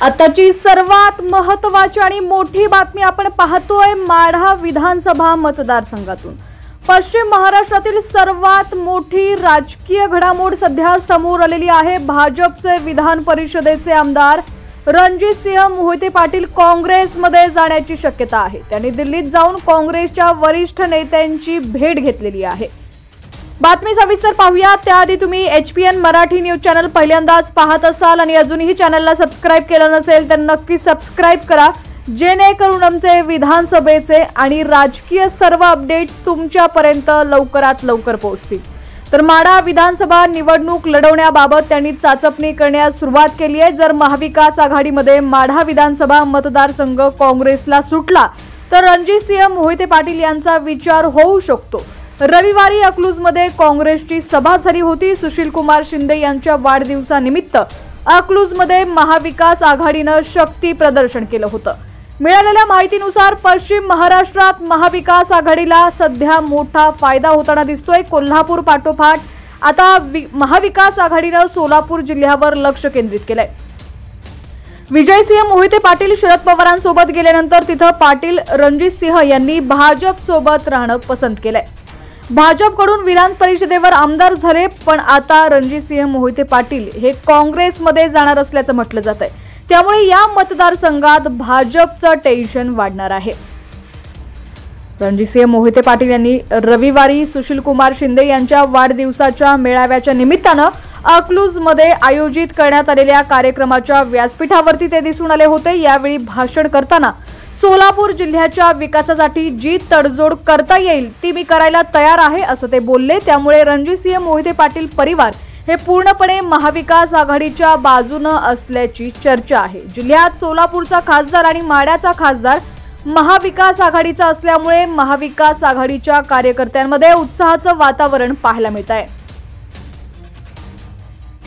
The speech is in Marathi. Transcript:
आताची सर्वात महत्त्वाची आणि मोठी बातमी आपण पाहतोय माढा विधानसभा मतदारसंघातून। पश्चिम महाराष्ट्रातील सर्वात मोठी राजकीय घडामोड सध्या समोर आलेली आहे। भाजपचे विधान परिषदेचे आमदार रणजितसिंह मोहिते पाटील काँग्रेसमध्ये जाण्याची शक्यता आहे। त्यांनी दिल्लीत जाऊन काँग्रेसच्या वरिष्ठ नेत्यांची भेट घेतलेली आहे। बातमी सविस्तर पाहूया त्याआधी तुम्ही HPN मराठी न्यूज चॅनल पहिल्यांदाच पाहत असाल आणि अजूनही चॅनलला सबस्क्राइब केलं नसेल तर नक्की सबस्क्राइब करा, जेणेकरून आमचे विधानसभेचे आणि राजकीय सर्व अपडेट्स तुमच्यापर्यंत लवकरात लवकर पोहोचतील। तर माढा विधानसभा निवडणूक लढवण्याबाबत त्यांनी चाचपणी करण्यास सुरुवात केली आहे। जर महाविकास आघाडीमध्ये माढा विधानसभा मतदारसंघ काँग्रेसला सुटला तर रणजितसिंह मोहिते पाटील यांचा विचार होऊ शकतो। रविवारी अकलूजमध्ये काँग्रेसची सभा झाली होती। सुशील कुमार शिंदे यांच्या वाढदिवसानिमित्त अकलूजमध्ये महाविकास आघाडीने शक्ती प्रदर्शन केलं होतं। मिळालेल्या माहितीनुसार पश्चिम महाराष्ट्रात महाविकास आघाडीला सध्या मोठा फायदा होताना दिसतोय। कोल्हापूर पाठोपाठ आता महाविकास आघाडीने सोलापूर जिल्ह्यावर लक्ष केंद्रित केलंय। विजयसिंह मोहिते पाटील शरद पवारांसोबत गेल्यानंतर तिथं पाटील रणजितसिंह यांनी भाजप सोबत राहणं पसंत केलंय। भाजपकडून विधान परिषदेवर आमदार झाले, पण आता रणजितसिंह मोहिते पाटील हे काँग्रेसमध्ये जाणार असल्याचं म्हटलं जातंय। त्यामुळे या मतदारसंघात भाजपचं टेन्शन वाढणार आहे। रणजितसिंह मोहिते पाटील यांनी रविवारी सुशील कुमार शिंदे यांच्या वाढदिवसाच्या मेळाव्याच्या निमित्तानं अकलूजमध्ये आयोजित करण्यात आलेल्या कार्यक्रमाच्या व्यासपीठावरती ते दिसून आले होते। यावेळी भाषण करताना सोलापूर जिल्ह्याच्या विकासासाठी जी तडजोड करता येईल ती मी करायला तयार आहे असं ते बोलले। त्यामुळे रणजितसिंह मोहिते पाटील परिवार हे पूर्णपणे महाविकास आघाडीच्या बाजूने असल्याची चर्चा आहे। जिल्ह्यात सोलापूरचा खासदार आणि माढ्याचा खासदार महाविकास आघाडीचा असल्यामुळे महाविकास आघाडीच्या कार्यकर्त्यांमध्ये उत्साहाचं वातावरण पाहायला मिळत आहे।